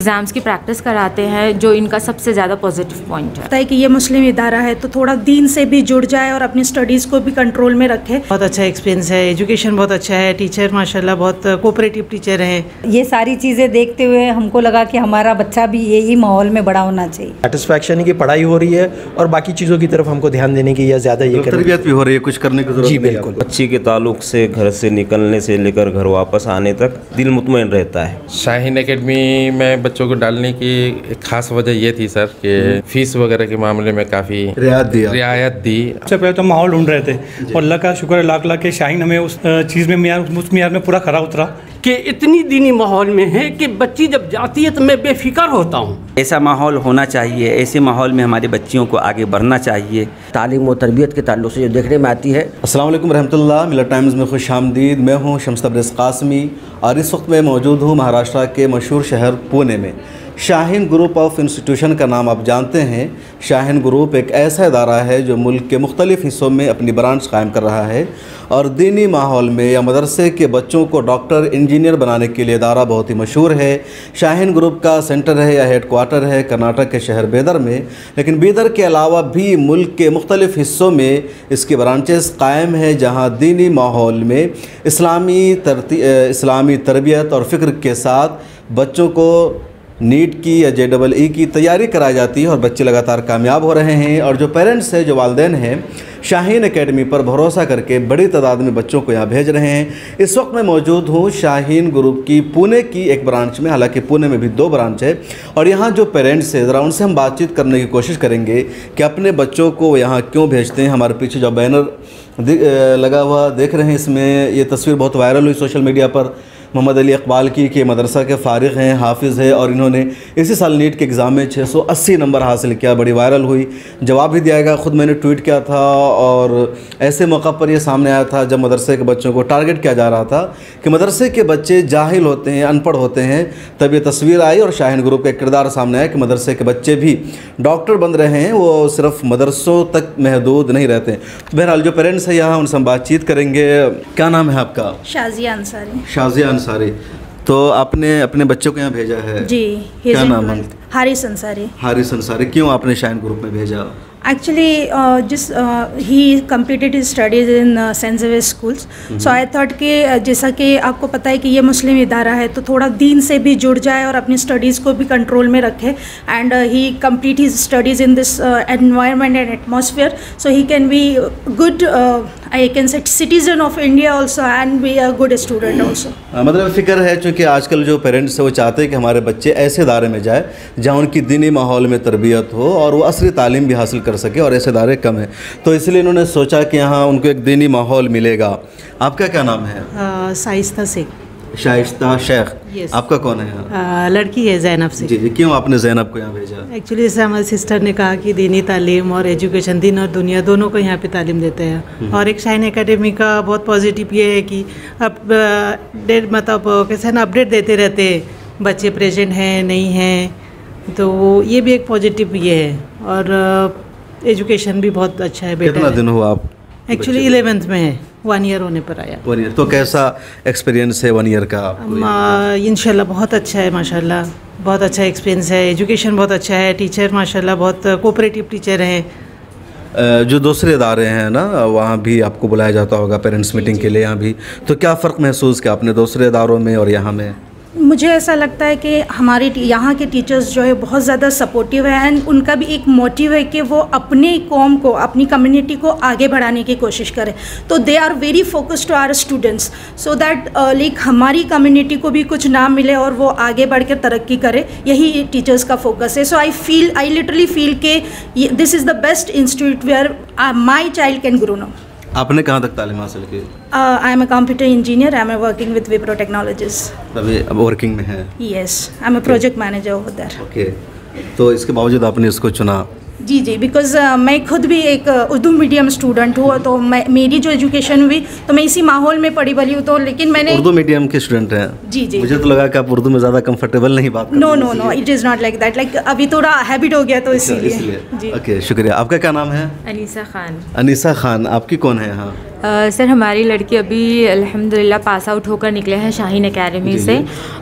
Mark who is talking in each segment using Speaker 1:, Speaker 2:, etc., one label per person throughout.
Speaker 1: Exams की practice कराते हैं, जो इनका सबसे ज़्यादा पॉजिटिव पॉइंट है।
Speaker 2: पता है कि ये मुस्लिम इदारा है तो थोड़ा दीन से भी जुड़ जाए और अपनी स्टडीज़ को भी कंट्रोल में रखे।
Speaker 3: बहुत अच्छा एक्सपीरियंस है, एजुकेशन बहुत अच्छा है, टीचर माशाल्लाह बहुत कोऑपरेटिव टीचर हैं।
Speaker 4: ये सारी चीज़ें देखते हुए हमको लगा कि हमारा बच्चा भी यही माहौल में बड़ा होना चाहिए।
Speaker 5: सेटिस्फैक्शन है कि पढ़ाई हो रही है और बाकी चीज़ों की तरफ हमको ध्यान देने की या ज़्यादा ये
Speaker 6: तरबियत भी हो रही है, कुछ करने की जरूरत
Speaker 5: जी
Speaker 6: नहीं है
Speaker 5: बिल्कुल।
Speaker 7: बच्ची के ताल्लुक से घर से निकलने से लेकर घर वापस आने तक दिल मुतमईन रहता है।
Speaker 8: शाहीन एकेडमी में बच्चों को डालने की एक खास वजह ये थी सर कि फीस वगैरह के मामले में काफ़ी रियायत दी।
Speaker 9: सबसे पहले तो माहौल ढूंढ रहे थे और अल्लाह का शुक्र है लाख लाख के शाहीन हमें उस चीज़ में उस मियार में पूरा खरा उतरा
Speaker 10: कि इतनी दीनी माहौल में है कि बच्ची जब जाती है तो मैं बेफिक्र होता हूँ।
Speaker 11: ऐसा माहौल होना चाहिए, ऐसे माहौल में हमारे बच्चियों को आगे बढ़ना चाहिए।
Speaker 12: तालीम और तरबियत के ताल्लुक से जो देखने में आती है।
Speaker 6: अस्सलाम वालेकुम रहमतुल्लाह, मिलत टाइम्स में खुश आमदीद। मैं हूँ शम्स तबरेज़ कासमी और इस वक्त मैं मौजूद हूँ महाराष्ट्र के मशहूर शहर पुणे में। शाहीन ग्रुप ऑफ इंस्टीट्यूशन का नाम आप जानते हैं। शाहीन ग्रुप एक ऐसा इदारा है जो मुल्क के मुख्तलिफ़ हिस्सों में अपनी ब्रांच कायम कर रहा है और दीनी माहौल में या मदरसे के बच्चों को डॉक्टर इंजीनियर बनाने के लिए इदारा बहुत ही मशहूर है। शाहीन ग्रुप का सेंटर है या हेड क्वार्टर है कर्नाटक के शहर बीदर में, लेकिन बीदर के अलावा भी मुल्क के मुख्तलिफ़ हिस्सों में इसकी ब्रांचेस कायम है जहाँ दीनी माहौल में इस्लामी तरबियत और फ़िक्र के साथ बच्चों को नीट की या JEE की तैयारी कराई जाती है और बच्चे लगातार कामयाब हो रहे हैं। और जो पेरेंट्स हैं, जो वालिदैन हैं, शाहीन एकेडमी पर भरोसा करके बड़ी तादाद में बच्चों को यहाँ भेज रहे हैं। इस वक्त मैं मौजूद हूँ शाहीन ग्रुप की पुणे की एक ब्रांच में, हालांकि पुणे में भी 2 ब्रांच है। और यहाँ जो पेरेंट्स हैं ज़रा उनसे हम बातचीत करने की कोशिश करेंगे कि अपने बच्चों को यहाँ क्यों भेजते हैं। हमारे पीछे जो बैनर लगा हुआ देख रहे हैं, इसमें ये तस्वीर बहुत वायरल हुई सोशल मीडिया पर। मोहम्मद अली इकबाल की मदरसा के फ़ारिग हैं, हाफिज़ है और इन्होंने इसी साल नीट के एग्ज़ाम में 680 नंबर हासिल किया। बड़ी वायरल हुई, जवाब भी दिया गया। ख़ुद मैंने ट्वीट किया था और ऐसे मौका पर यह सामने आया था जब मदरसे के बच्चों को टारगेट किया जा रहा था कि मदरसे के बच्चे जाहिल होते हैं, अनपढ़ होते हैं। तब ये तस्वीर आई और शाहीन ग्रुप का एक किरदार सामने आया कि मदरसे के बच्चे भी डॉक्टर बन रहे हैं, वो सिर्फ मदरसों तक महदूद नहीं रहते। बहरहाल जो पेरेंट्स हैं यहाँ उनसे हम बातचीत करेंगे। क्या नाम है आपका?
Speaker 2: शाजिया अंसारी।
Speaker 6: शाजिया अंसारी, तो आपने अपने बच्चों को यहाँ भेजा है?
Speaker 2: जी।
Speaker 6: क्या नाम है?
Speaker 2: हारिस अंसारी।
Speaker 6: हारिस अंसारी, क्यों आपने शाहीन ग्रुप में भेजा?
Speaker 2: Actually, he completed his studies in St. Xavier schools. So I thought कि जैसा कि आपको पता है कि ये मुस्लिम इदारा है तो थोड़ा दीन से भी जुड़ जाए और अपनी स्टडीज़ को भी कंट्रोल में रखे। And he complete his studies in this environment and atmosphere, so he can be good, I can say citizen of India also and be a good student also.
Speaker 6: मतलब फ़िक्र है चूँकि आजकल जो पेरेंट्स हैं वो चाहते हैं कि हमारे बच्चे ऐसे इदारे में जाए जहाँ उनकी दीनी माहौल में तरबियत हो और वो असली तालीम भी हासिल कर सके, और ऐसे इदारे कम हैं, तो इसलिए इन्होंने सोचा कि यहाँ उनको एक दीनी माहौल मिलेगा। आपका क्या नाम है?
Speaker 3: शाइस्ता शेख।
Speaker 6: शाइस्ता शेख।
Speaker 3: Yes.
Speaker 6: आपका कौन है?
Speaker 3: लड़की है ज़ैनब से।
Speaker 6: जी, क्यों आपने ज़ैनब को यहाँ भेजा?
Speaker 3: एक्चुअली जैसे हमारी सिस्टर ने कहा कि दीनी तालीम और एजुकेशन, दिन और दुनिया दोनों को यहाँ पे तालीम देते हैं। और एक शाहीन एकेडमी का बहुत पॉजिटिव ये है कि मतलब कैसे ना अपडेट देते रहते हैं, बच्चे प्रेजेंट हैं नहीं हैं, तो ये भी एक पॉजिटिव ये है। और एजुकेशन भी बहुत अच्छा है। बेटा,
Speaker 6: कितना दिन हुआ आप?
Speaker 3: एक्चुअली 11th में है, 1 ईयर होने पर आया।
Speaker 6: 1 ईयर, तो कैसा एक्सपीरियंस है 1 ईयर का?
Speaker 3: इंशाल्लाह बहुत अच्छा है, माशाल्लाह बहुत अच्छा एक्सपीरियंस है। एजुकेशन बहुत अच्छा है, टीचर माशाल्लाह बहुत कोऑपरेटिव टीचर हैं।
Speaker 6: जो दूसरे इदारे हैं ना, वहाँ भी आपको बुलाया जाता होगा पेरेंट्स मीटिंग के लिए यहाँ भी, तो क्या फ़र्क महसूस किया आपने दूसरे इदारों में और यहाँ में?
Speaker 2: मुझे ऐसा लगता है कि हमारे यहाँ के टीचर्स जो है बहुत ज़्यादा सपोर्टिव है एंड उनका भी एक मोटिव है कि वो अपने कौम को, अपनी कम्युनिटी को आगे बढ़ाने की कोशिश करें। तो they are very focused to our students so that like हमारी कम्युनिटी को भी कुछ नाम मिले और वो आगे बढ़ कर तरक्की करे, यही टीचर्स का फोकस है। सो आई लिटरली फील कि this is the best institute where my child can grow now.
Speaker 6: आपने कहाँ तक तालीम हासिल की?
Speaker 2: I am a computer engineer, I am working with Wipro technologies.
Speaker 6: अभी अब वर्किंग में है?
Speaker 2: Yes, I am a project manager over there.
Speaker 6: Okay, तो इसके बावजूद आपने इसको चुना?
Speaker 2: जी जी, बिकॉज़ मैं खुद भी एक उर्दू मीडियम स्टूडेंट हूँ, तो मेरी जो एजुकेशन हुई तो मैं इसी माहौल में पढ़ी बड़ी हूँ, तो लेकिन मैंने
Speaker 6: उर्दू मीडियम के स्टूडेंट हैं।
Speaker 2: जी जी,
Speaker 6: मुझे तो लगा कि आप उर्दू में ज़्यादा कंफर्टेबल नहीं बात करते।
Speaker 2: No, it is not like that, like अभी थोड़ा हैबिट हो गया तो इसीलिए। जी
Speaker 6: ओके, शुक्रिया। आपका क्या नाम है?
Speaker 1: अनीसा खान।
Speaker 6: अनीसा खान, आपकी कौन है यहाँ?
Speaker 1: सर हमारी लड़की अभी अल्हम्दुलिल्लाह पास आउट होकर निकले हैं शाहीन एकेडमी से,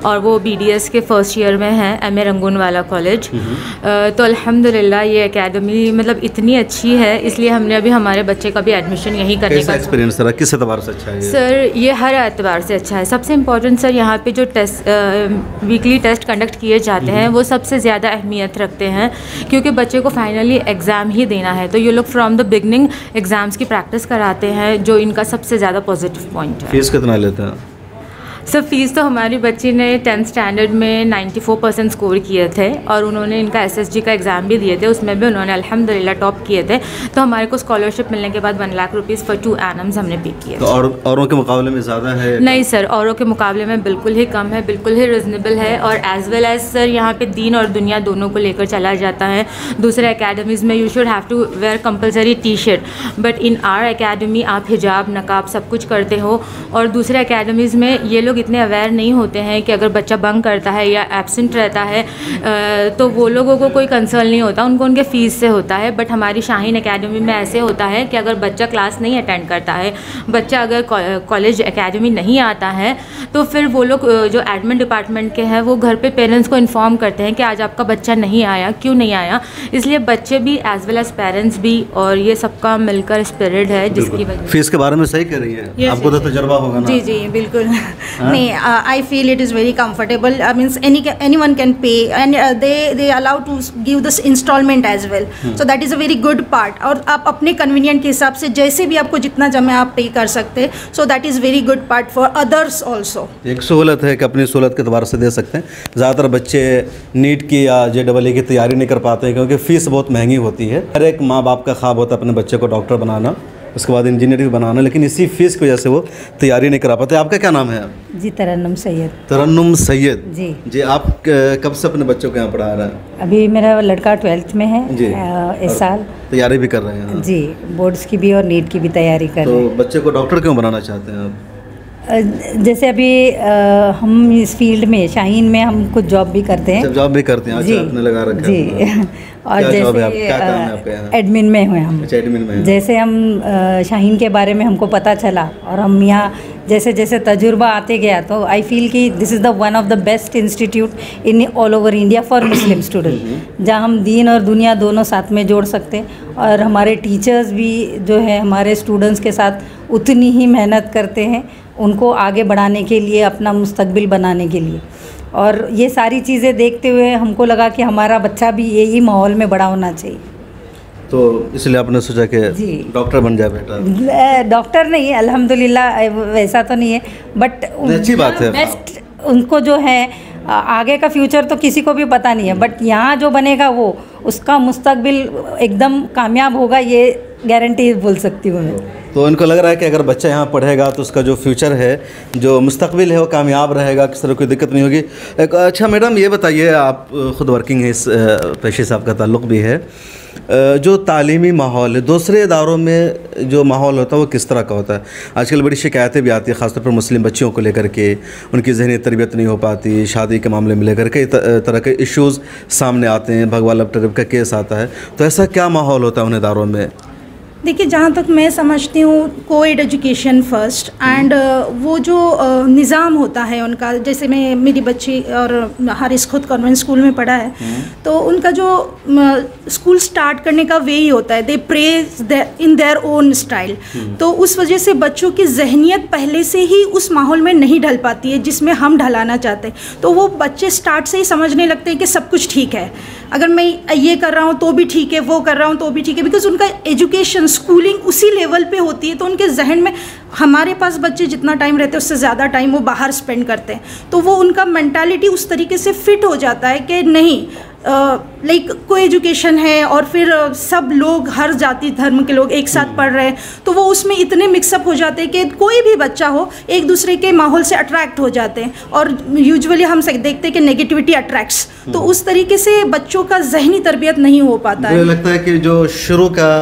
Speaker 1: और वो BDS के फर्स्ट ईयर में हैं, MA रंगूनवाला कॉलेज। तो अल्हम्दुलिल्लाह ये एकेडमी मतलब इतनी अच्छी है, इसलिए हमने अभी हमारे बच्चे का भी एडमिशन यहीं करने का
Speaker 6: एक्सपीरियंस रहा। किस एतबार से अच्छा है?
Speaker 1: सर ये हर एतबार से अच्छा है। सबसे इम्पोर्टेंट सर यहाँ पे जो टेस्ट वीकली टेस्ट कंडक्ट किए जाते हैं वो सबसे ज़्यादा अहमियत रखते हैं, क्योंकि बच्चे को फाइनली एग्ज़ाम ही देना है, तो ये लोग फ्रॉम द बिगनिंग एग्ज़ाम्स की प्रैक्टिस कराते हैं, जो इनका सबसे ज़्यादा पॉजिटिव पॉइंट है।
Speaker 6: फीस कितना लेते हैं?
Speaker 1: सर फीस तो हमारी बच्ची ने 10th स्टैंडर्ड में 94% स्कोर किए थे, और उन्होंने इनका SSG का एग्ज़ाम भी दिए थे, उसमें भी उन्होंने अल्हम्दुलिल्लाह टॉप किए थे। तो हमारे को स्कॉलरशिप मिलने के बाद 1 लाख रुपीज़ फॉर 2 एनम्स हमने पे किए।
Speaker 6: तो औरों के मुकाबले में ज़्यादा है?
Speaker 1: नहीं सर, औरों के मुकाबले में बिल्कुल ही कम है, बिल्कुल ही रिजनेबल है, और एज़ वेल एज़ सर यहाँ पे दीन और दुनिया दोनों को लेकर चला जाता है। दूसरे एकेडमीज़ में you should have to wear compulsory T-शर्ट, बट इन आर एकेडमी आप हिजाब नकाब सब कुछ करते हो। और दूसरे एकेडमीज़ में ये लोग इतने अवेयर नहीं होते हैं कि अगर बच्चा बंक करता है या एब्सेंट रहता है तो वो लोगों को कोई कंसर्न नहीं होता, उनको उनके फ़ीस से होता है। बट हमारी शाहीन एकेडमी में ऐसे होता है कि अगर बच्चा क्लास नहीं अटेंड करता है, बच्चा अगर कॉलेज एकेडमी नहीं आता है, तो फिर वो लोग जो एडमिन डिपार्टमेंट के हैं वो घर पे पेरेंट्स को इन्फॉर्म करते हैं कि आज आपका बच्चा नहीं आया, क्यों नहीं आया। इसलिए बच्चे भी एज वेल एज पेरेंट्स भी, और ये सबका मिलकर स्पिरिट है जिसकी वजह।
Speaker 6: फीस के बारे में सही कह रही है, आपको तो तजुर्बा होगा ना?
Speaker 2: जी जी बिल्कुल। नहीं, I feel it is very comfortable. Means anyone can pay, and they allow to give this installment as well. So that is a very good part. और आप अपने convenient के हिसाब से जैसे भी आपको जितना जमा आप पे कर सकते हैं, so that is very good part for others also.
Speaker 6: एक सहूलत है कि अपनी सहूलत के एतबार से दे सकते हैं। ज़्यादातर बच्चे नीट की या JEE की तैयारी नहीं कर पाते हैं, क्योंकि फ़ीस बहुत महंगी होती है। हर एक माँ बाप का ख्वाब होता है अपने बच्चे को डॉक्टर बनाना, उसके बाद इंजीनियरिंग बनाना, लेकिन इसी फीस की वजह से वो तैयारी नहीं करा पाते। आपका क्या नाम है?
Speaker 4: जी तरन्नुम सैयद।
Speaker 6: तरन्नुम सैयद
Speaker 4: जी।
Speaker 6: आप कब से अपने बच्चों को यहाँ पढ़ा रहे हैं?
Speaker 4: अभी मेरा लड़का 12th में है जी, इस साल
Speaker 6: तैयारी भी कर रहे हैं
Speaker 4: जी, बोर्ड्स की भी और नीट की भी तैयारी कर रहे हैं।
Speaker 6: तो बच्चे को डॉक्टर क्यों बनाना चाहते हैं आप?
Speaker 4: जैसे अभी हम इस फील्ड में शाहीन में हम कुछ जॉब भी करते हैं।
Speaker 6: जॉब भी करते हैं? अच्छा, आपने लगा रखा है
Speaker 4: जी। और जैसे एडमिन में हुए हम।
Speaker 6: अच्छा, एडमिन में।
Speaker 4: जैसे हम शाहीन के बारे में हमको पता चला, और हम यहाँ जैसे जैसे तजुर्बा आते गया, तो आई फील कि this is the one of the best institute in all over India for Muslim student, जहाँ हम दीन और दुनिया दोनों साथ में जोड़ सकते हैं। और हमारे टीचर्स भी जो है हमारे स्टूडेंट्स के साथ उतनी ही मेहनत करते हैं, उनको आगे बढ़ाने के लिए, अपना मुस्तकबिल बनाने के लिए। और ये सारी चीज़ें देखते हुए हमको लगा कि हमारा बच्चा भी यही माहौल में बड़ा होना चाहिए,
Speaker 6: तो इसलिए आपने सोचा कि डॉक्टर बन जाए बेटा।
Speaker 4: डॉक्टर नहीं, अल्हम्दुलिल्लाह वैसा तो नहीं है, बट
Speaker 6: अच्छी बात है।
Speaker 4: बेस्ट उनको जो है आगे का फ्यूचर तो किसी को भी पता नहीं है, बट यहाँ जो बनेगा वो उसका मुस्तकबिल एकदम कामयाब होगा, ये गारंटी बोल सकती हूँ मैं।
Speaker 6: तो इनको लग रहा है कि अगर बच्चा यहाँ पढ़ेगा तो उसका जो फ्यूचर है, जो मुस्तकबिल है, वो कामयाब रहेगा, किसी तरह कोई दिक्कत नहीं होगी। अच्छा मैडम, ये बताइए, आप ख़ुद वर्किंग है, इस पेशे से आपका ताल्लुक़ भी है, जो तालीमी माहौल है दूसरे इदारों में जो माहौल होता है वो किस तरह का होता है? आजकल बड़ी शिकायतें भी आती है, ख़ासतौर पर मुस्लिम बच्चियों को लेकर के, उनकी ज़हनी तरबियत नहीं हो पाती, शादी के मामले में लेकर कई तरह के इश्यूज़ सामने आते हैं, भगवा लपटरिब का केस आता है, तो ऐसा क्या माहौल होता है उन इदारों में?
Speaker 2: देखिए, जहाँ तक मैं समझती हूँ, कोएड एजुकेशन फर्स्ट, एंड वो जो निज़ाम होता है उनका, जैसे मैं मेरी बच्ची और हारिस खुद कॉन्वेंट स्कूल में पढ़ा है, तो उनका जो स्कूल स्टार्ट करने का वे ही होता है, they pray in their own style. तो उस वजह से बच्चों की जहनियत पहले से ही उस माहौल में नहीं ढल पाती है जिसमें हम ढलाना चाहते हैं। तो वो बच्चे स्टार्ट से ही समझने लगते हैं कि सब कुछ ठीक है, अगर मैं ये कर रहा हूँ तो भी ठीक है, वो कर रहा हूँ तो भी ठीक है, बिकॉज उनका एजुकेशन स्कूलिंग उसी लेवल पे होती है। तो उनके जहन में, हमारे पास बच्चे जितना टाइम रहते हैं उससे ज़्यादा टाइम वो बाहर स्पेंड करते हैं, तो वो उनका मेंटालिटी उस तरीके से फिट हो जाता है कि नहीं, लाइक को एजुकेशन है और फिर सब लोग हर जाति धर्म के लोग एक साथ पढ़ रहे हैं, तो वो उसमें इतने मिक्सअप हो जाते हैं कि कोई भी बच्चा हो एक दूसरे के माहौल से अट्रैक्ट हो जाते हैं। और यूजुअली हम देखते हैं कि नेगेटिविटी अट्रैक्ट्स, तो उस तरीके से बच्चों का जहनी तरबियत नहीं हो पाता है।
Speaker 6: मुझे लगता है कि जो शुरू का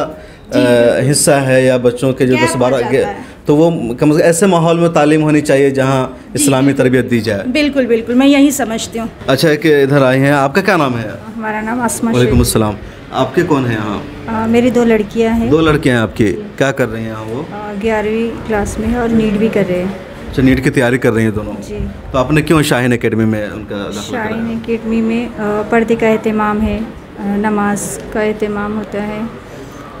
Speaker 6: हिस्सा है या बच्चों के जो 10-12 तो वो कम से कम ऐसे माहौल में तालीम होनी चाहिए जहाँ इस्लामी तरबियत दी जाए।
Speaker 2: बिल्कुल बिल्कुल, मैं यही समझती हूँ।
Speaker 6: अच्छा कि इधर आए हैं, आपका क्या नाम है?
Speaker 13: हमारा नाम आसमा।
Speaker 6: वालेकुम अस्सलाम। आपके कौन हैं यहाँ?
Speaker 13: मेरी 2 लड़कियाँ हैं।
Speaker 6: 2 लड़कियाँ हैं आपकी, क्या कर रही हैं यहाँ? वो
Speaker 13: 11वीं क्लास में है और नीट भी कर रहे हैं।
Speaker 6: अच्छा, नीट की तैयारी कर रही हैं दोनों जी। तो आपने क्यों शाहीन एकेडमी में उनका दाखिला कराया?
Speaker 13: शाहीन एकेडमी में पर्दे का एहतमाम है, नमाज का एहतमाम होता है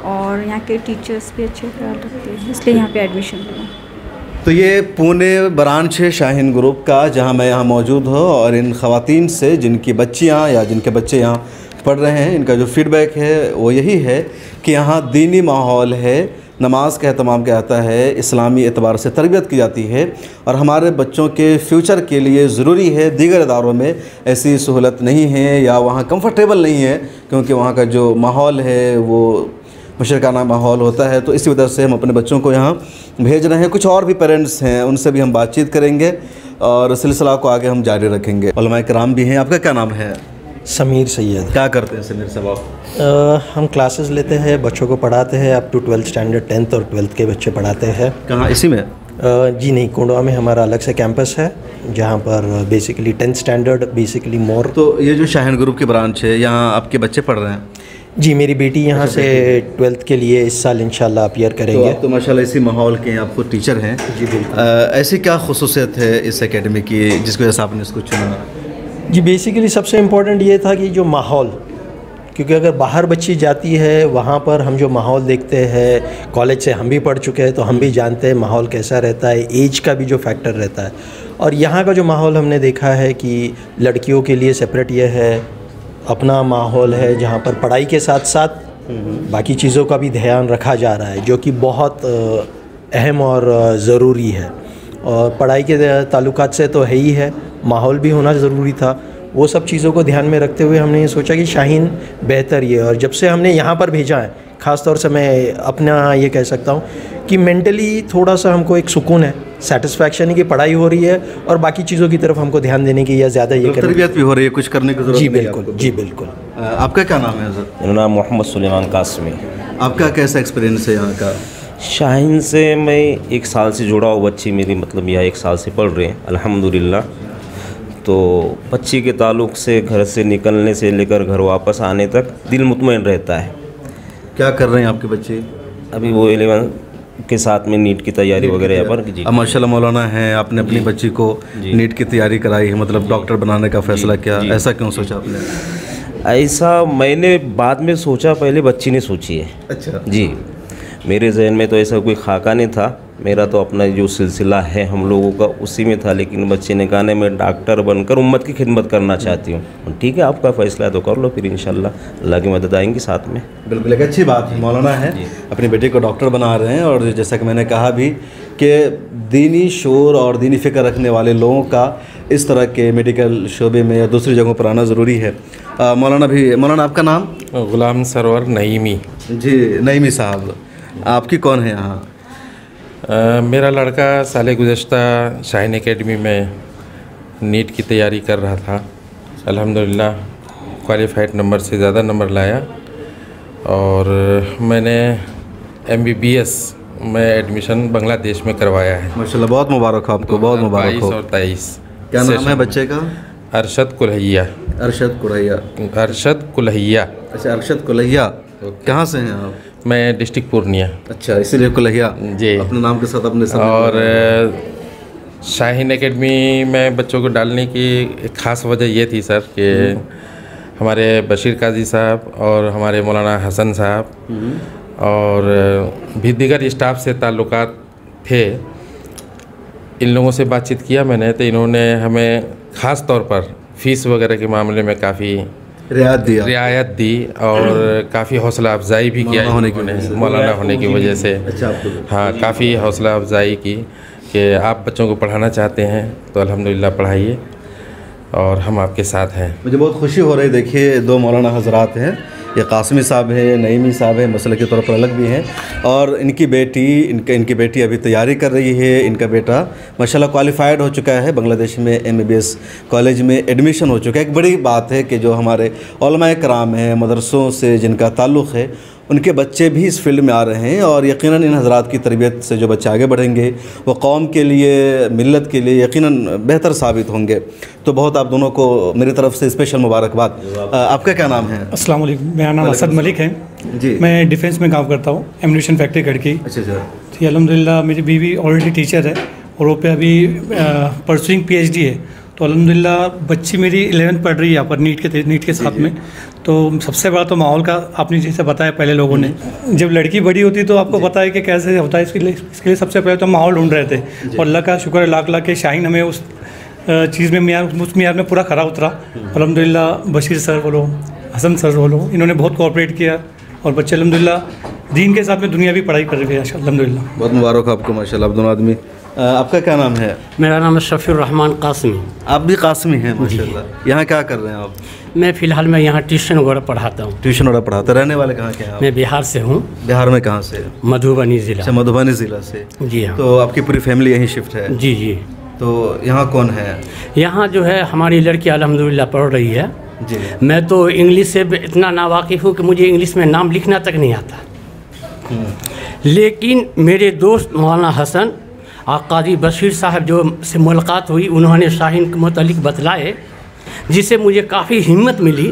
Speaker 13: और यहाँ के टीचर्स भी अच्छे ख्याल रखते हैं, इसलिए यहाँ पे एडमिशन लिया।
Speaker 6: तो ये पुणे ब्रांच है शाहीन ग्रुप का, जहाँ मैं यहाँ मौजूद हूँ और इन ख़वातीन से जिनकी बच्चियाँ या जिनके बच्चे यहाँ पढ़ रहे हैं, इनका जो फीडबैक है वो यही है कि यहाँ दीनी माहौल है, नमाज का एहतमाम किया जाता है, इस्लामी एतबार से तरबियत की जाती है और हमारे बच्चों के फ्यूचर के लिए ज़रूरी है। दीगर इदारों में ऐसी सहूलत नहीं है या वहाँ कंफर्टेबल नहीं है, क्योंकि वहाँ का जो माहौल है वो मुशरकाना माहौल होता है। तो इसी वजह से हम अपने बच्चों को यहाँ भेज रहे हैं। कुछ और भी पेरेंट्स हैं, उनसे भी हम बातचीत करेंगे और सिलसिला को आगे हम जारी रखेंगे। उलमाए किराम भी हैं। आपका क्या नाम है?
Speaker 5: समीर सैयद।
Speaker 6: क्या करते हैं समीर साहब आप?
Speaker 5: हम क्लासेस लेते हैं, बच्चों को पढ़ाते हैं, up to 12th standard 10th और 12th के बच्चे पढ़ाते हैं।
Speaker 6: कहाँ, इसी में?
Speaker 5: जी नहीं, कोंडवा में हमारा अलग से कैंपस है जहाँ पर बेसिकली 10th स्टैंडर्ड बेसिकली मोर।
Speaker 6: तो ये जो शाहीन ग्रुप की ब्रांच है, यहाँ आपके बच्चे पढ़ रहे हैं?
Speaker 5: जी, मेरी बेटी यहाँ से 12th के लिए इस साल इंशाल्लाह अपीयर करेंगे।
Speaker 6: तो आप तो माशाल्लाह इसी माहौल के आप खुद टीचर हैं।
Speaker 5: जी बिल्कुल।
Speaker 6: ऐसी क्या खुसूसियत है इस एकेडमी की जिसकी वजह से आपने इसको चुना?
Speaker 5: जी बेसिकली सबसे इम्पोर्टेंट ये था कि जो माहौल, क्योंकि अगर बाहर बच्ची जाती है वहाँ पर हम जो माहौल देखते हैं, कॉलेज से हम भी पढ़ चुके हैं तो हम भी जानते हैं माहौल कैसा रहता है, एज का भी जो फैक्टर रहता है। और यहाँ का जो माहौल हमने देखा है कि लड़कियों के लिए सेपरेट ये है, अपना माहौल है जहाँ पर पढ़ाई के साथ साथ बाकी चीज़ों का भी ध्यान रखा जा रहा है, जो कि बहुत अहम और ज़रूरी है। और पढ़ाई के ताल्लुकात से तो है ही है, माहौल भी होना ज़रूरी था। वो सब चीज़ों को ध्यान में रखते हुए हमने ये सोचा कि शाहीन बेहतर ये है। और जब से हमने यहाँ पर भेजा है, ख़ास तौर से मैं अपना ये कह सकता हूँ कि मेंटली थोड़ा सा हमको एक सुकून है, सेटिस्फैक्शन है कि पढ़ाई हो रही है और बाकी चीज़ों की तरफ हमको ध्यान देने की या ज़्यादा ये
Speaker 6: तरबियत भी हो रही है, कुछ करने की ज़रूरत
Speaker 5: जी बिल्कुल। जी बिल्कुल।
Speaker 6: आपका क्या नाम है सर?
Speaker 7: मेरा नाम मोहम्मद सुलेमान कासमी।
Speaker 6: आपका कैसा एक्सपीरियंस है यहाँ का?
Speaker 7: शाहीन से मैं 1 साल से जुड़ा हुआ, बच्ची मेरी मतलब यह 1 साल से पढ़ रहे हैं अल्हम्दुलिल्लाह। तो बच्ची के ताल्लुक़ से घर से निकलने से लेकर घर वापस आने तक दिल मुतमईन रहता है।
Speaker 6: क्या कर रहे हैं आपके बच्चे?
Speaker 7: अभी वो 11 के साथ में नीट की तैयारी वगैरह यहाँ पर। जी
Speaker 6: माशाल्लाह मौलाना है, आपने अपनी बच्ची को नीट की तैयारी कराई है, मतलब डॉक्टर बनाने का फैसला किया, ऐसा क्यों सोचा आपने?
Speaker 7: ऐसा मैंने बाद में सोचा, पहले बच्ची ने सोची है।
Speaker 6: अच्छा
Speaker 7: जी, मेरे जहन में तो ऐसा कोई खाका नहीं था, मेरा तो अपना जो सिलसिला है हम लोगों का उसी में था। लेकिन बच्चे ने कहा मैं डॉक्टर बनकर उम्मत की खिदमत करना चाहती हूँ। ठीक है, आपका फ़ैसला है तो कर लो, फिर इंशाल्लाह अल्लाह की मदद आएंगी साथ में।
Speaker 6: बिल्कुल, एक अच्छी बात है। मौलाना है, अपनी बेटे को डॉक्टर बना रहे हैं और जैसा कि मैंने कहा भी कि दीनी शोर और दीनी फ़िक्र रखने वाले लोगों का इस तरह के मेडिकल शोबे में या दूसरी जगहों पर आना ज़रूरी है। मौलाना आपका नाम?
Speaker 8: गुलाम सरवर नईमी।
Speaker 6: जी नईमी साहब, आपकी कौन है यहाँ?
Speaker 8: मेरा लड़का साल गुज़श्ता शाहीन एकेडमी में नीट की तैयारी कर रहा था। अल्हम्दुलिल्लाह क्वालिफ़ाइड नंबर से ज़्यादा नंबर लाया और मैंने MBBS में एडमिशन बांग्लादेश में करवाया है।
Speaker 6: माशाल्लाह, बहुत मुबारक हो आपको, बहुत मुबारक हो।
Speaker 8: 22 और 23।
Speaker 6: क्या नाम है बच्चे का?
Speaker 8: अरशद कुल्हैया।
Speaker 6: अरशद कुल्हैया।
Speaker 8: अरशद कुल्हैया।
Speaker 6: अच्छा, अरशद कुल्हैया। कहाँ से हैं आप?
Speaker 8: मैं डिस्ट्रिक्ट पूर्णिया।
Speaker 6: अच्छा, इसीलिए कुल्हैया
Speaker 8: जी अपने
Speaker 6: नाम के साथ अपने सब।
Speaker 8: और शाहीन एकेडमी में बच्चों को डालने की एक ख़ास वजह ये थी सर कि हमारे बशीर काजी साहब और हमारे मौलाना हसन साहब और भी दीगर स्टाफ से ताल्लुकात थे। इन लोगों से बातचीत किया मैंने, तो इन्होंने हमें ख़ास तौर पर फ़ीस वगैरह के मामले में काफ़ी रियायत दी और काफ़ी हौसला अफजाई भी किया मौलाना होने की वजह से। हाँ, काफ़ी हौसला अफजाई की कि आप बच्चों को पढ़ाना चाहते हैं तो अल्हम्दुलिल्लाह पढ़ाइए। और हम आपके साथ हैं।
Speaker 6: मुझे बहुत खुशी हो रही। देखिए, दो मौलाना हजरात हैं, ये कासमी साहब है, नईमी साहब है, मसले के तौर पर अलग भी हैं, और इनकी बेटी अभी तैयारी कर रही है। इनका बेटा माशाल्लाह क्वालिफाइड हो चुका है, बांग्लादेश में MBBS कॉलेज में एडमिशन हो चुका है। एक बड़ी बात है कि जो हमारे उलमाए कराम हैं, मदरसों से जिनका ताल्लुक़ है, उनके बच्चे भी इस फील्ड में आ रहे हैं, और यकीनन इन हज़रात की तरबियत से जो बच्चे आगे बढ़ेंगे वो कौम के लिए, मिल्लत के लिए यकीनन बेहतर साबित होंगे। तो बहुत आप दोनों को मेरी तरफ से स्पेशल मुबारकबाद। आपका क्या नाम है?
Speaker 9: अस्सलाम वालेकुम, मेरा नाम असद मलिक है जी। मैं डिफेंस में काम करता हूँ, एम्यूनिशन फैक्ट्री खड़की।
Speaker 6: अच्छा
Speaker 9: जी, अल्हम्दुलिल्लाह मेरी बीवी ऑलरेडी टीचर है और वो पे अभी परसुइंग PhD है। तो अल्हम्दुलिल्लाह बच्ची मेरी 11th पढ़ रही है यहाँ पर नीट के साथ में। तो सबसे बड़ा तो माहौल का आपने जैसे बताया पहले लोगों ने, जब लड़की बड़ी होती तो आपको पता है कि कैसे होता है। इसके लिए सबसे पहले तो माहौल ढूंढ रहे थे, और अल्लाह का शुक्र है लाख लाख के शाहीन हमें उस चीज़ में उस मियार में पूरा खरा उतरा। अल्हम्दुलिल्लाह बशीर सर बोलो, हसन सर बोलो, इन्होंने बहुत कोऑपरेट किया, और बच्चे अल्हम्दुलिल्लाह दीन के साथ में दुनिया भी पढ़ाई कर रहे हैं अल्हम्दुलिल्लाह।
Speaker 6: बहुत मुबारक हो आपको माशाल्लाह, आप दोनों आदमी। आपका क्या नाम है?
Speaker 10: मेरा नाम है शफीर रहमान कासमी।
Speaker 6: आप भी कासमी हैं माशाल्लाह। यहाँ क्या कर रहे हैं आप?
Speaker 10: मैं फ़िलहाल मैं यहाँ ट्यूशन वगैरह पढ़ाता हूँ।
Speaker 6: ट्यूशन वगैरह पढ़ाते। रहने वाले कहाँ के हैं आप?
Speaker 10: मैं बिहार से हूँ।
Speaker 6: बिहार में कहाँ से?
Speaker 10: मधुबनी ज़िला।
Speaker 6: अच्छा, मधुबनी ज़िला से।
Speaker 10: जी हाँ।
Speaker 6: तो आपकी पूरी फैमिली यहीं शिफ्ट है?
Speaker 10: जी जी।
Speaker 6: तो यहाँ कौन है?
Speaker 10: यहाँ जो है हमारी लड़की अल्हम्दुलिल्लाह पढ़ रही है
Speaker 6: जी।
Speaker 10: मैं तो इंग्लिश से इतना नावाकिफ़ हूँ कि मुझे इंग्लिश में नाम लिखना तक नहीं आता, लेकिन मेरे दोस्त मौलाना हसन और काजी बशीर साहब जो से मुलाकात हुई, उन्होंने शाहीन के मुतालिक बतलाए, जिससे मुझे काफ़ी हिम्मत मिली।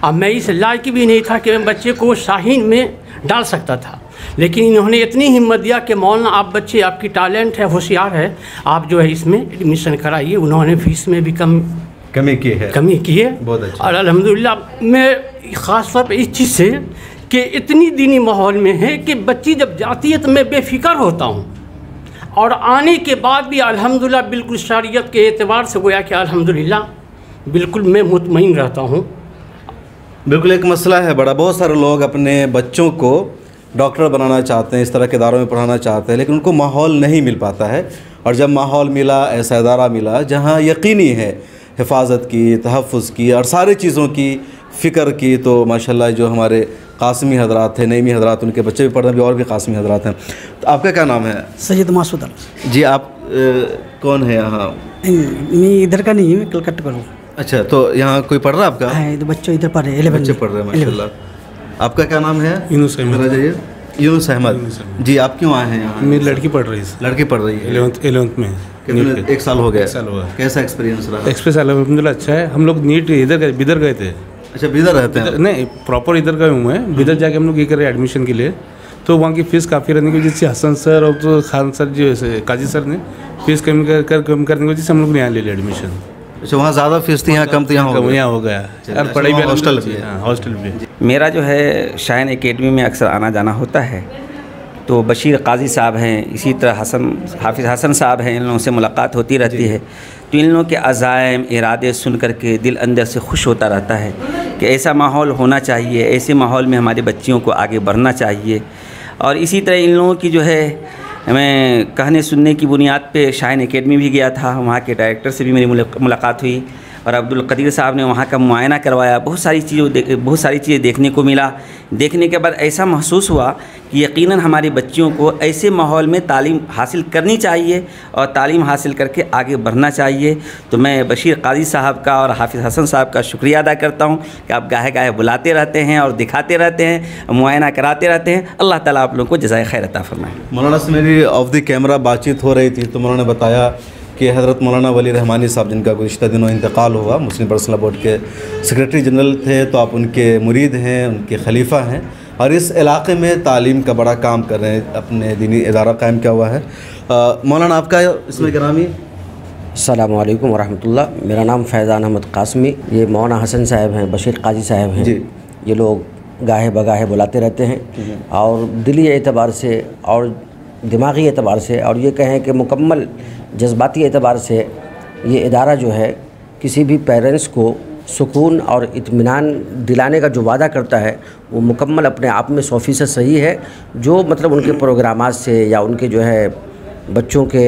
Speaker 10: अब मैं इस लायक भी नहीं था कि मैं बच्चे को शाहीन में डाल सकता था, लेकिन इन्होंने इतनी हिम्मत दिया कि मौलाना आप बच्चे, आपकी टैलेंट है, होशियार है, आप जो है इसमें एडमिशन कराइए। उन्होंने फीस में भी कमी की है
Speaker 6: बहुत अच्छा।
Speaker 10: और अल्हम्दुलिल्लाह मैं ख़ास तौर पर इस चीज़ से कि इतनी दीनी माहौल में है कि बच्ची जब जाती है तो मैं बेफिक्र होता हूँ, और आने के बाद भी अल्हम्दुलिल्लाह बिल्कुल शरीयत के एतबार से गोया कि अल्हम्दुलिल्लाह बिल्कुल मैं मुतमईन रहता हूँ।
Speaker 6: बिल्कुल एक मसला है बड़ा, बहुत सारे लोग अपने बच्चों को डॉक्टर बनाना चाहते हैं, इस तरह के इदारों में पढ़ाना चाहते हैं, लेकिन उनको माहौल नहीं मिल पाता है। और जब माहौल मिला, ऐसा इदारा मिला जहाँ यकीनी है हिफाजत की, तहफ़्फ़ुज़ की और सारी चीज़ों की फ़िक्र की, तो माशाल्लाह जो हमारे कासमी हजरात हैं, नईमी हजरात, उनके बच्चे भी पढ़ रहे हैं, और भी कासमी हजरात हैं। तो आपका क्या नाम है?
Speaker 14: सैयद मासूद अली
Speaker 6: जी। आप कौन है यहाँ?
Speaker 14: मैं इधर का नहीं, मैं कलकत्ता का हूँ।
Speaker 6: अच्छा, तो यहाँ कोई पढ़ रहा है आपका?
Speaker 14: हाँ, तो बच्चे इधर पढ़ रहे हैं,
Speaker 6: बच्चे पढ़ रहे हैं माशाल्लाह। आपका क्या नाम है?
Speaker 15: यूनुस अहमद।
Speaker 6: यूनुस अहमद जी। आप क्यों आए हैं यहाँ?
Speaker 15: मेरी लड़की पढ़ रही है।
Speaker 6: लड़की पढ़ रही है
Speaker 15: 11th में।
Speaker 6: कितने? 1 साल हो गया।
Speaker 15: 1 साल हुआ।
Speaker 6: कैसा एक्सपीरियंस रहा?
Speaker 15: एक्सपीरियंस अल्हम्दुलिल्लाह अच्छा है। हम लोग नीट बिदर गए थे।
Speaker 6: अच्छा, बिदर रहते हैं?
Speaker 15: नहीं, प्रॉपर इधर का हूँ मैं। बिदर जाके हम लोग ये कर रहे हैं एडमिशन के लिए, तो वहाँ की फ़ीस काफ़ी रहने की वजह से हसन सर और तो खान सर जो काजी सर ने फीस कम करने की वजह से हम लोग ने यहाँ ले लिया एडमिशन।
Speaker 6: अच्छा, वहाँ ज़्यादा फीस थी, यहाँ कम थी?
Speaker 15: यहाँ हो गया। और पढ़ाई भी
Speaker 6: हॉस्टल भी?
Speaker 15: हाँ, हॉस्टल भी।
Speaker 11: मेरा जो है शाहीन एकेडमी में अक्सर आना जाना होता है, तो बशीर काजी साहब हैं, इसी तरह हाफिज़ हसन साहब हैं, इन लोगों से मुलाकात होती रहती है। तो इन लोगों के अज़ाइम इरादे सुन कर के दिल अंदर से खुश होता रहता है कि ऐसा माहौल होना चाहिए, ऐसे माहौल में हमारे बच्चियों को आगे बढ़ना चाहिए। और इसी तरह इन लोगों की जो है मैं कहने सुनने की बुनियाद पे शाहीन एकेडमी भी गया था, वहाँ के डायरेक्टर से भी मेरी मुलाकात हुई, और अब्दुल कदीर साहब ने वहाँ का मुआयना करवाया। बहुत सारी चीज़ें देखने को मिला। देखने के बाद ऐसा महसूस हुआ कि यकीनन हमारी बच्चियों को ऐसे माहौल में तालीम हासिल करनी चाहिए और तालीम हासिल करके आगे बढ़ना चाहिए। तो मैं बशीर काजी साहब का और हाफिज़ हसन साहब का शुक्रिया अदा करता हूँ कि आप गाहे गाहे बुलाते रहते हैं और दिखाते रहते हैं, मुआयना कराते रहते हैं। अल्लाह ताला आप लोगों को जज़ाए खैर अता फरमाए।
Speaker 6: मौलाना से मेरी ऑफ द कैमरा बातचीत हो रही थी, तो मौलाना ने बताया कि हज़रत मौलाना वली रहमानी साहब, जिनका गुज़िश्ता दिनों इंतकाल हुआ, मुस्लिम पर्सनल बोर्ड के सेक्रेटरी जनरल थे, तो आप उनके मुरीद हैं, उनके खलीफा हैं, और इस इलाक़े में तालीम का बड़ा काम कर रहे हैं, अपने दीनी इदारा कायम किया हुआ है। मौलाना आपका इसमें गिरामी?
Speaker 12: अस्सलामु अलैकुम वरहमतुल्लाह। मेरा नाम फैज़ान अहमद कासमी। ये मौलाना हसन साहब हैं, बशीर काजी साहब हैं जी। ये लोग गाहे बगाहे बुलाते रहते हैं, और दिली एतबार से और दिमागी एतबार से, और ये कहें कि मुकम्मल जज्बाती एतबार से ये इदारा जो है किसी भी पेरेंट्स को सुकून और इत्मीनान दिलाने का जो वादा करता है वो मुकम्मल अपने आप में 100% सही है। जो मतलब उनके प्रोग्रामात से या उनके जो है बच्चों के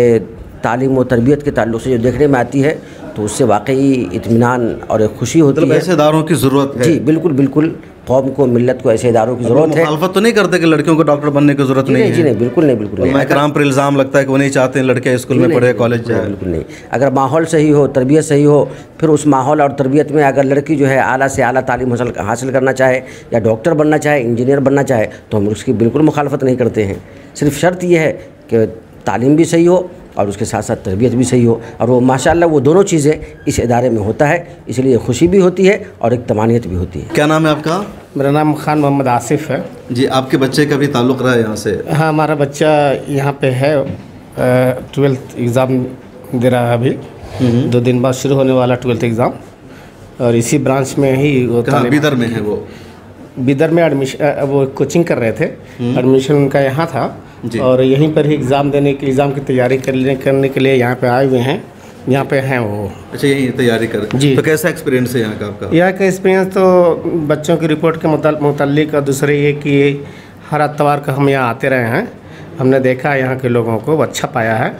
Speaker 12: तालीम व तरबियत के ताल्लुक़ से जो देखने में आती है, तो उससे वाकई इत्मीनान और एक खुशी होती है।
Speaker 6: ऐसे इदारों की ज़रूरत है।
Speaker 12: जी बिल्कुल बिल्कुल, कौम को, मिल्लत को ऐसे इदारों की ज़रूरत है।
Speaker 6: मुखालफत तो नहीं करते कि लड़कियों को डॉक्टर बनने की ज़रूरत नहीं है?
Speaker 12: जी नहीं, बिल्कुल नहीं, बिल्कुल नहीं।
Speaker 6: इकराम पर इल्ज़ाम लगता है कि वो नहीं चाहते हैं लड़के स्कूल में पढ़े, कॉलेज जाए।
Speaker 12: बिल्कुल नहीं। अगर माहौल सही हो, तरबियत सही हो, फिर उस माहौल और तरबियत में अगर लड़की जो है आला से आला तालीम हासिल करना चाहे या डॉक्टर बनना चाहे, इंजीनियर बनना चाहे, तो हम उसकी बिल्कुल मुखालफत नहीं करते हैं। सिर्फ शर्त यह है कि तालीम भी सही हो और उसके साथ साथ तरबियत भी सही हो, और वो माशाअल्लाह वो दोनों चीज़ें इस इदारे में होता है, इसलिए खुशी भी होती है और एक तमानियत भी होती है।
Speaker 6: क्या नाम है आपका?
Speaker 16: मेरा नाम खान मोहम्मद आसिफ है।
Speaker 6: जी, आपके बच्चे का भी ताल्लुक़ रहा है यहाँ से?
Speaker 16: हाँ, हमारा बच्चा यहाँ पे है, 12th एग्ज़ाम दे रहा है अभी। 2 दिन बाद शुरू होने वाला 12th एग्ज़ाम, और इसी ब्रांच में ही वो
Speaker 6: बिदर में है। वो
Speaker 16: बिदर में एडमिशन, वो कोचिंग कर रहे थे, एडमिशन उनका यहाँ था, और यहीं पर ही एग्ज़ाम एग्ज़ाम की तैयारी करने के लिए यहाँ पे आए हुए हैं। यहाँ पे हैं वो।
Speaker 6: अच्छा, यही तैयारी कर जी। तो कैसा एक्सपीरियंस है यहाँ का आपका?
Speaker 16: यहाँ का एक्सपीरियंस तो बच्चों की रिपोर्ट के मुताल्लिक, और दूसरे ये कि हर इतवार को हम यहाँ आते रहे हैं, हमने देखा यहाँ के लोगों को अच्छा पाया है,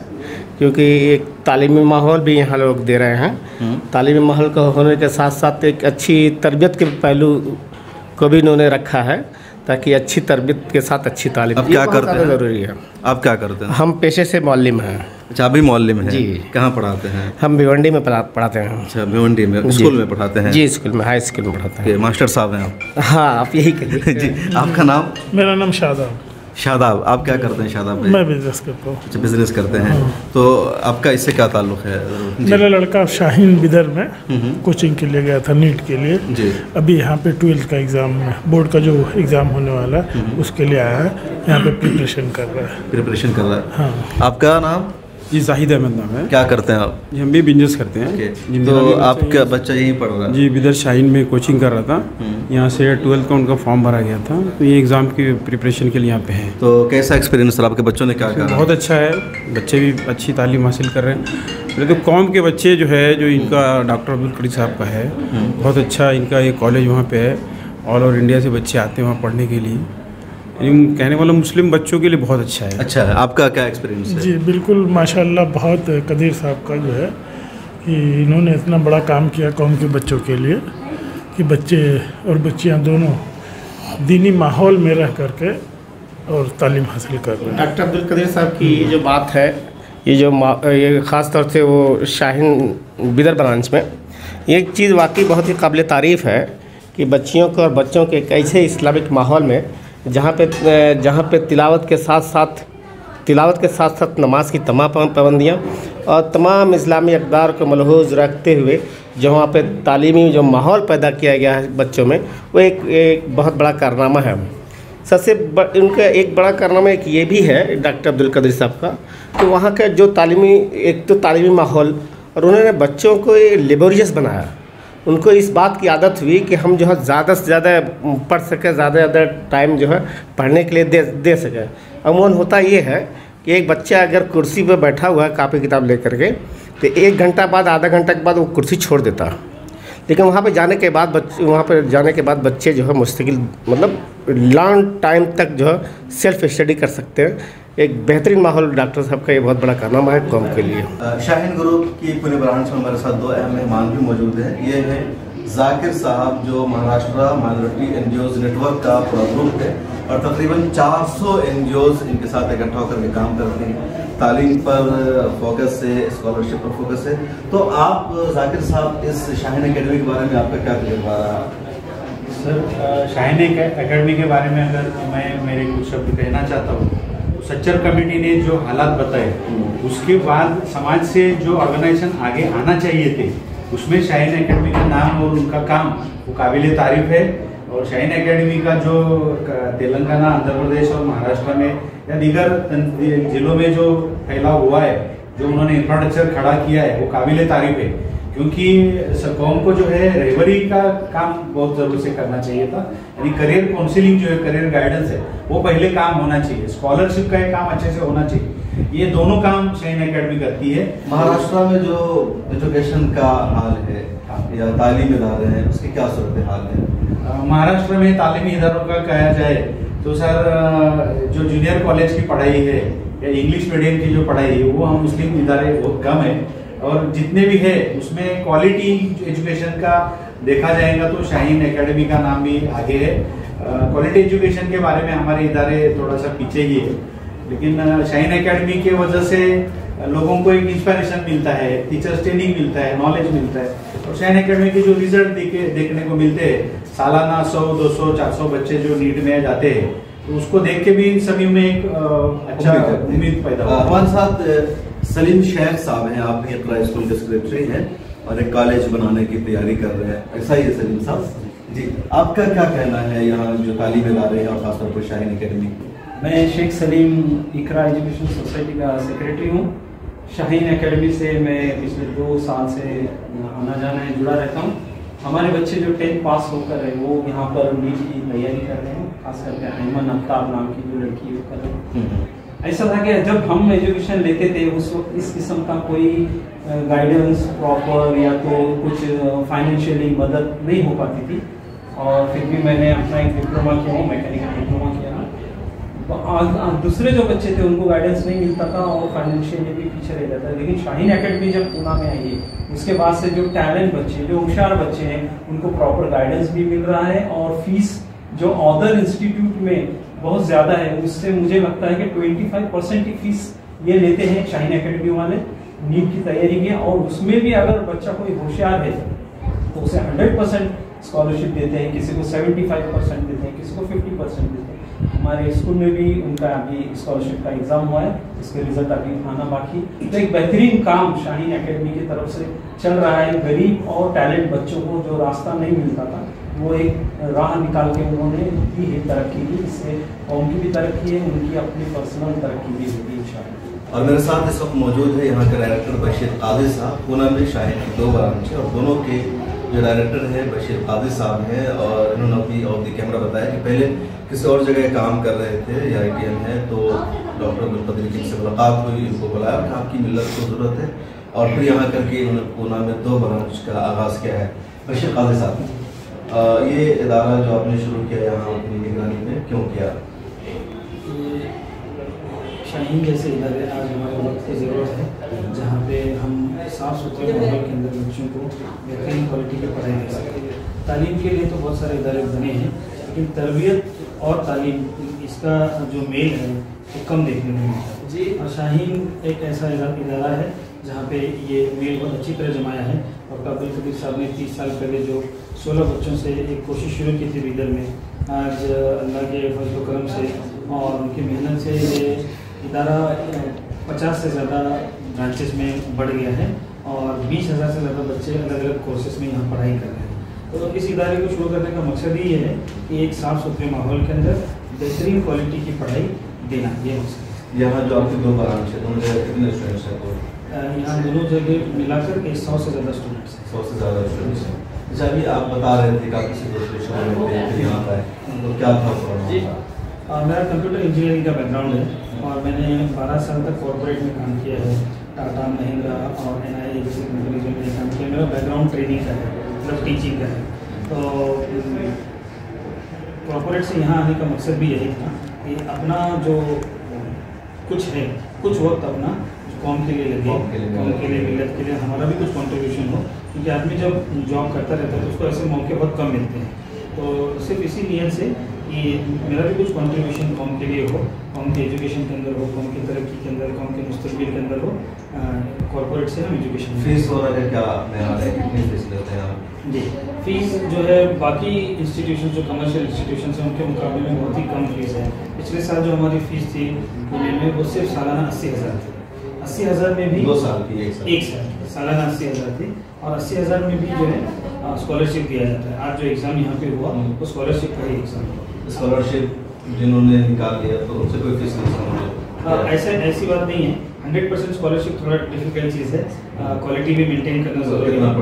Speaker 16: क्योंकि एक तालीमी माहौल भी यहाँ लोग दे रहे हैं। तालीमी माहौल का होने के साथ साथ एक अच्छी तरबियत के पहलू को भी इन्होंने रखा है, ताकि अच्छी तरबियत के साथ अच्छी तालीम।
Speaker 6: अब क्या करते हैं?
Speaker 16: ज़रूरी है।
Speaker 6: आप क्या करते हैं?
Speaker 16: हम पेशे से मौल्लिम हैं।
Speaker 6: अच्छा, अभी मौल्लिम हैं?
Speaker 16: जी।
Speaker 6: कहाँ पढ़ाते हैं?
Speaker 16: हम भिवंडी में पढ़ाते हैं।
Speaker 6: अच्छा, भिवंडी में स्कूल में पढ़ाते हैं?
Speaker 16: जी, स्कूल में, हाई स्कूल में पढ़ाते हैं।
Speaker 6: मास्टर साहब हैं आप?
Speaker 16: हाँ, आप यही कहिए।
Speaker 6: जी। आपका नाम?
Speaker 17: मेरा नाम शादाब।
Speaker 6: शादाब, आप क्या करते हैं शादाब भाई?
Speaker 17: मैं बिजनेस करता हूँ।
Speaker 6: अच्छा, बिजनेस करते हैं। तो आपका इससे क्या ताल्लुक़ है?
Speaker 17: मेरा लड़का शाहीन बिदर में कोचिंग के लिए गया था, नीट के लिए जी। अभी यहाँ पे 12th का एग्ज़ाम, बोर्ड का जो एग्ज़ाम होने वाला है उसके लिए आया है, यहाँ पे प्रिपरेशन कर रहा है।
Speaker 6: प्रिपरेशन कर रहा है।
Speaker 17: हाँ।
Speaker 6: आपका नाम?
Speaker 18: जी, जाहिद अहमद नाम है।
Speaker 6: क्या करते हैं आप?
Speaker 18: जी, हम भी बिजनेस करते हैं।
Speaker 6: जी, तो आपका बच्चा यहीं पढ़ रहा है?
Speaker 18: जी, बिदर शाहीन में कोचिंग कर रहा था। यहाँ से 12th का उनका फॉर्म भरा गया था, तो ये एग्ज़ाम की प्रिपरेशन के लिए यहाँ पे है।
Speaker 6: तो कैसा एक्सपीरियंस रहा? आपके बच्चों ने क्या कहा?
Speaker 18: बहुत अच्छा है, बच्चे भी अच्छी तालीम हासिल कर रहे हैं। पहले तो कौम के बच्चे जो है, जो इनका डॉक्टर अब्दुल करीम साहब का है, बहुत अच्छा इनका ये कॉलेज वहाँ पे है। ऑल ओवर इंडिया से बच्चे आते हैं वहाँ पढ़ने के लिए। कहने वाला मुस्लिम बच्चों के लिए बहुत अच्छा है।
Speaker 6: अच्छा है। आपका क्या एक्सपीरियंस है?
Speaker 17: जी बिल्कुल, माशाल्लाह, बहुत कदीर साहब का जो है कि इन्होंने इतना बड़ा काम किया कौम के बच्चों के लिए, कि बच्चे और बच्चियां दोनों दीनी माहौल में रह करके और तालीम हासिल कर रहे हैं।
Speaker 16: डॉक्टर अब्दुल कदीर साहब की ये जो बात है, ये ख़ास तौर से वो शाहीन बिदर ब्रांच में, ये एक चीज़ वाकई बहुत ही काबिल तारीफ़ है कि बच्चियों को और बच्चों के एक ऐसे इस्लामिक माहौल में जहाँ पे तिलावत के साथ साथ नमाज की तमाम पाबंदियाँ और तमाम इस्लामी अक़दार को मलहूज़ रखते हुए जो वहाँ पे तालीमी जो माहौल पैदा किया गया है बच्चों में, वो एक बहुत बड़ा कारनामा है। सबसे उनका एक बड़ा कारनामा एक ये भी है डॉक्टर अब्दुल कदीर साहब का, तो वहाँ का जो तालीमी माहौल, और उन्होंने बच्चों को लेबोरियस बनाया। उनको इस बात की आदत हुई कि हम जो है ज़्यादा से ज़्यादा पढ़ सकें, ज़्यादा टाइम जो है पढ़ने के लिए दे सकें। अमूमन होता ये है कि एक बच्चा अगर कुर्सी पर बैठा हुआ है कापी किताब लेकर के, तो 1 घंटा बाद, आधा घंटा के बाद वो कुर्सी छोड़ देता। लेकिन वहाँ पे जाने के बाद बच्चे जो है मुस्तकिल, मतलब लॉन्ग टाइम तक जो है सेल्फ स्टडी कर सकते हैं। एक बेहतरीन माहौल डॉक्टर साहब का ये बहुत बड़ा कारनामा है कौम के लिए।
Speaker 6: शाहीन ग्रुप की पूरे ब्रांच में हमारे साथ 2 अहम मेहमान भी मौजूद हैं। ये है जाकिर साहब, जो महाराष्ट्र माइनॉरिटी एनजीओज नेटवर्क का पूरा ग्रुप है, और तकरीबन 400 एनजीओज इनके साथ इकट्ठा होकर के काम करते हैं। तालीम पर फोकस है, स्कॉलरशिप पर फोकस है। तो आप जाकिर साहब, इस शाहीन एकेडमी के बारे में आपका क्या तजुर्बा रहा?
Speaker 19: सर, शाहीन एकेडमी के बारे में अगर मैं मेरे कुछ शब्द कहना चाहता हूँ, सच्चर कमेटी ने जो हालात बताए, उसके बाद समाज से जो ऑर्गेनाइजेशन आगे आना चाहिए थे, उसमें शाहीन एकेडमी का नाम और उनका काम वो काबिल तारीफ है। और शाहीन एकेडमी का जो तेलंगाना, आंध्र प्रदेश और महाराष्ट्र में या दीगर जिलों में जो फैलाव हुआ है, जो उन्होंने इंफ्रास्ट्रक्चर खड़ा किया है, वो काबिल तारीफ है। क्योंकि कौम को जो है रहबरी का काम बहुत ज़रूर से करना चाहिए था, यानी करियर काउंसलिंग जो है, करियर गाइडेंस है, वो पहले काम होना चाहिए। स्कॉलरशिप का ये काम अच्छे से होना चाहिए। ये दोनों काम शाहीन एकेडमी करती है।
Speaker 6: महाराष्ट्र में जो एजुकेशन का हाल है या तालीमी इदारे हैं, उसकी क्या सूरत हाल है?
Speaker 19: महाराष्ट्र में तालीमी इदारों का कहा जाए तो सर, जो जूनियर कॉलेज की पढ़ाई है या इंग्लिश मीडियम की जो पढ़ाई है, वो हम मुस्लिम इदारे बहुत कम है। और जितने भी है उसमें क्वालिटी एजुकेशन का देखा जाएगा तो शाहीन एकेडमी का नाम भी आगे है। क्वालिटी एजुकेशन के बारे में हमारे इदारे थोड़ा सा पीछे ही है, लेकिन शाहीन एकेडमी के वजह से लोगों को एक इंस्पिरेशन मिलता है, टीचर्स ट्रेनिंग मिलता है, नॉलेज मिलता है। और शाहीन एकेडमी के जो रिजल्ट देखने को मिलते हैं, सालाना 100, 200, 400 बच्चे जो नीट में जाते हैं, तो उसको देख के भी सभी में एक अच्छा उम्मीद पैदा होता है।
Speaker 6: हमारे साथ सलीम शेख साहब हैं, आप भी इकरा स्कूल के सेक्रेटरी हैं और एक कॉलेज बनाने की तैयारी कर रहे हैं, ऐसा ही है सलीम साहब जी? आपका क्या कहना है यहाँ जो तालीम इदारे हैं और खासतौर पर शाहीन एकेडमी?
Speaker 20: मैं शेख सलीम इकरा एजुकेशन सोसाइटी का सेक्रेटरी हूँ। शाहीन एकेडमी से मैं पिछले 2 साल से आना जाना है जुड़ा रहता हूँ। हमारे बच्चे जो 10th पास होकर है वो यहाँ पर नीट की तैयारी कर रहे हैं, खास करके अहमद आफ्ताब नाम की जो लड़की है कर रहे हैं। ऐसा था कि जब हम एजुकेशन लेते थे उस वक्त इस किस्म का कोई गाइडेंस प्रॉपर या तो कुछ फाइनेंशियली मदद नहीं हो पाती थी, और फिर भी मैंने अपना एक डिप्लोमा किया, मैकेनिकल डिप्लोमा किया। दूसरे जो बच्चे थे उनको गाइडेंस नहीं मिलता था और फाइनेंशियली भी पीछे रह जाता है। लेकिन शाहीन एकेडमी जब पूना में आई है उसके बाद से जो टैलेंट बच्चे, जो होशियार बच्चे हैं, उनको प्रॉपर गाइडेंस भी मिल रहा है और फीस जो अदर इंस्टीट्यूट में बहुत ज़्यादा है उससे मुझे लगता है कि 25% की फीस ये लेते हैं शाहीन एकेडमी वाले नीट की तैयारी के। और उसमें भी अगर बच्चा कोई होशियार है तो उसे 100% स्कॉलरशिप देते हैं, किसी को 75% देते हैं, किसी को 50% देते हैं। हमारे स्कूल में भी उनका अभी स्कॉलरशिप का एग्जाम हुआ है, इसके रिजल्ट अभी आना बाकी। तो एक बेहतरीन काम शाहीन एकेडमी की तरफ से चल रहा है। गरीब और टैलेंट बच्चों को जो रास्ता नहीं मिलता था वो एक राह निकाल के उन्होंने दी है तरक्की की। इससे कौम की भी तरक्की है, उनकी अपनी पर्सनल तरक्की भी होगी इंशाअल्लाह।
Speaker 6: और मेरे साथ इस वक्त मौजूद है यहाँ के डायरेक्टर बशीर काजी साहब। पूना में शाहीन की 2 ब्रांच है और दोनों के जो डायरेक्टर है बशीर काजी साहब हैं, और इन्होंने अपनी ऑफ द कैमरा बताया कि पहले किसी और जगह काम कर रहे थे, या ITM है, तो डॉक्टर अब्दुल कदीर जी से मुलाकात हुई, उनको बुलाया कि आपकी मिलत को ज़रूरत है, और फिर यहाँ करके उन्होंने पूना में 2 ब्रांच का आगाज़ किया है। बशीर काजी साहब, ये इदारा जो आपने शुरू किया यहाँ अपनी निगरानी में, क्यों किया?
Speaker 20: शाहीन जैसे इदारे आज हमारे वक्त की ज़रूरत है, जहाँ पे हम साफ़ सुथरे माहौल के अंदर बच्चों को बेहतरीन क्वालिटी की पढ़ाई दे सकें। तालीम के लिए तो बहुत सारे इदारे बने हैं, लेकिन तरबियत और तालीम इसका जो मेल है वो कम देखने को मिलता है। और शाहीन एक ऐसा इदारा है जहाँ पे ये मेल बहुत अच्छी तरह जमाया है। डॉक्टर अब्दुल कदीर साहब ने 30 साल पहले जो 16 बच्चों से एक कोशिश शुरू की थी बीदर में, आज अल्लाह के फजल करम से और उनकी मेहनत से ये इदारा 50 से ज़्यादा ब्रांचेस में बढ़ गया है और 20,000 से ज़्यादा बच्चे अलग अलग कोर्सेज में यहाँ पढ़ाई कर रहे हैं। तो इस इदारे को शुरू करने का मकसद ही ये है कि एक साफ़ सुथरे माहौल के अंदर बेहतरीन क्वालिटी की पढ़ाई देना, ये मकसद है।
Speaker 6: यहाँ जो आपकी 2 ब्रांच है, दोनों जगह कितने स्टूडेंट्स हैं? तो
Speaker 20: यहाँ दोनों जगह मिलाकर के 100 से ज़्यादा स्टूडेंट्स हैं।
Speaker 6: 100 से ज़्यादा स्टूडेंट्स हैं। अच्छा, अभी आप बता रहे थे काफ़ी सिचुएशन में यहाँ पर, तो क्या था?
Speaker 20: मेरा कंप्यूटर इंजीनियरिंग का बैकग्राउंड है और मैंने 12 साल तक कॉर्पोरेट में काम किया है, टाटा, महिंद्रा और NIA जैसे कंपनीज में काम किया। मेरा बैकग्राउंड ट्रेनिंग का है, मतलब टीचिंग का है। तो कॉर्पोरेट से यहाँ आने का मकसद भी यही था कि अपना जो कुछ है, कुछ वक्त अपना कौम के लिए लगे, कौम के लिए, मिलत के लिए हमारा भी कुछ कंट्रीब्यूशन हो, क्योंकि आदमी जब जॉब करता रहता है तो उसको ऐसे मौके बहुत कम मिलते हैं। तो सिर्फ इसी नीयत से कि मेरा भी कुछ कंट्रीब्यूशन कौम के लिए हो, कौम के एजुकेशन के अंदर हो, कौम की तरक्की के अंदर, कौम के मुस्तकबिल के अंदर हो। कॉर्पोरेट से हम एजुकेशन
Speaker 6: फीस हो रहा है क्या मेरा है, कितनी फीस लेते हैं आप?
Speaker 20: जी, फीस जो है बाकी इंस्टीट्यूशन जो कमर्शियल इंस्टीट्यूशन हैं उनके मुकाबले में बहुत ही कम फीस है। पिछले साल जो हमारी फ़ीस थी पुणे में वो सिर्फ सालाना 80,000 थी। 80,000 में भी
Speaker 6: 2 साल की, एक साल
Speaker 20: सालाना 80,000 थी और 80,000 में भी जो है स्कॉलरशिप दिया जाता है। आज जो एग्ज़ाम यहाँ पे हुआ वो स्कॉलरशिप का ही एग्ज़ाम हुआ।
Speaker 6: स्कॉलरशिप जिन्होंने निकाल लिया तो उनसे कोई फीस नहीं समझो?
Speaker 20: ऐसी बात नहीं है। 100% स्कॉलरशिप थोड़ा डिफिकल्ट चीज़ है, क्वालिटी भी मेंटेन करना जरूरी है।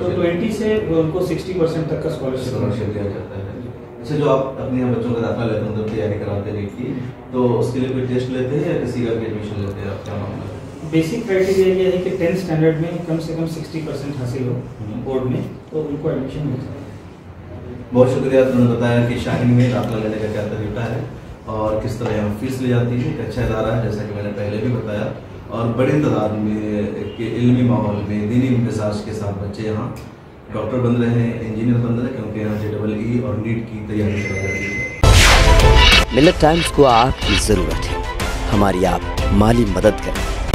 Speaker 20: तो 20 से उनको 60% तक का स्कॉलरशिप
Speaker 6: दिया जाता है। अच्छा, जो आप अपने यहाँ बच्चों का दाखिला लेते हैं, मतलब तैयारी कराते हैं नीट की, तो उसके लिए कोई टेस्ट लेते हैं या किसी का भी एडमिशन लेते हैं? आप क्या मामला?
Speaker 20: बेसिक क्राइटेरिया ये है कि 10th स्टैंडर्ड में कम से कम 60% हासिल हो बोर्ड में, तो उनको एडमिशन मिल जाए।
Speaker 6: बहुत शुक्रिया, तुमने बताया कि शाहीन में दाखिला लेने का क्या तरीका है और किस तरह यहाँ फीस ली जाती है। एक अच्छा इदारा है, जैसा कि मैंने पहले भी बताया, और बड़ी तादाद में एक इल्मी माहौल में दीनी मिजाज के साथ बच्चे यहाँ डॉक्टर बन रहे हैं, इंजीनियर बन रहे हैं, क्योंकि यहाँ JEE और नीट की तैयारी कराई जाती है।
Speaker 21: मिल्लत टाइम्स को आपकी ज़रूरत है, हमारी आप माली मदद करें।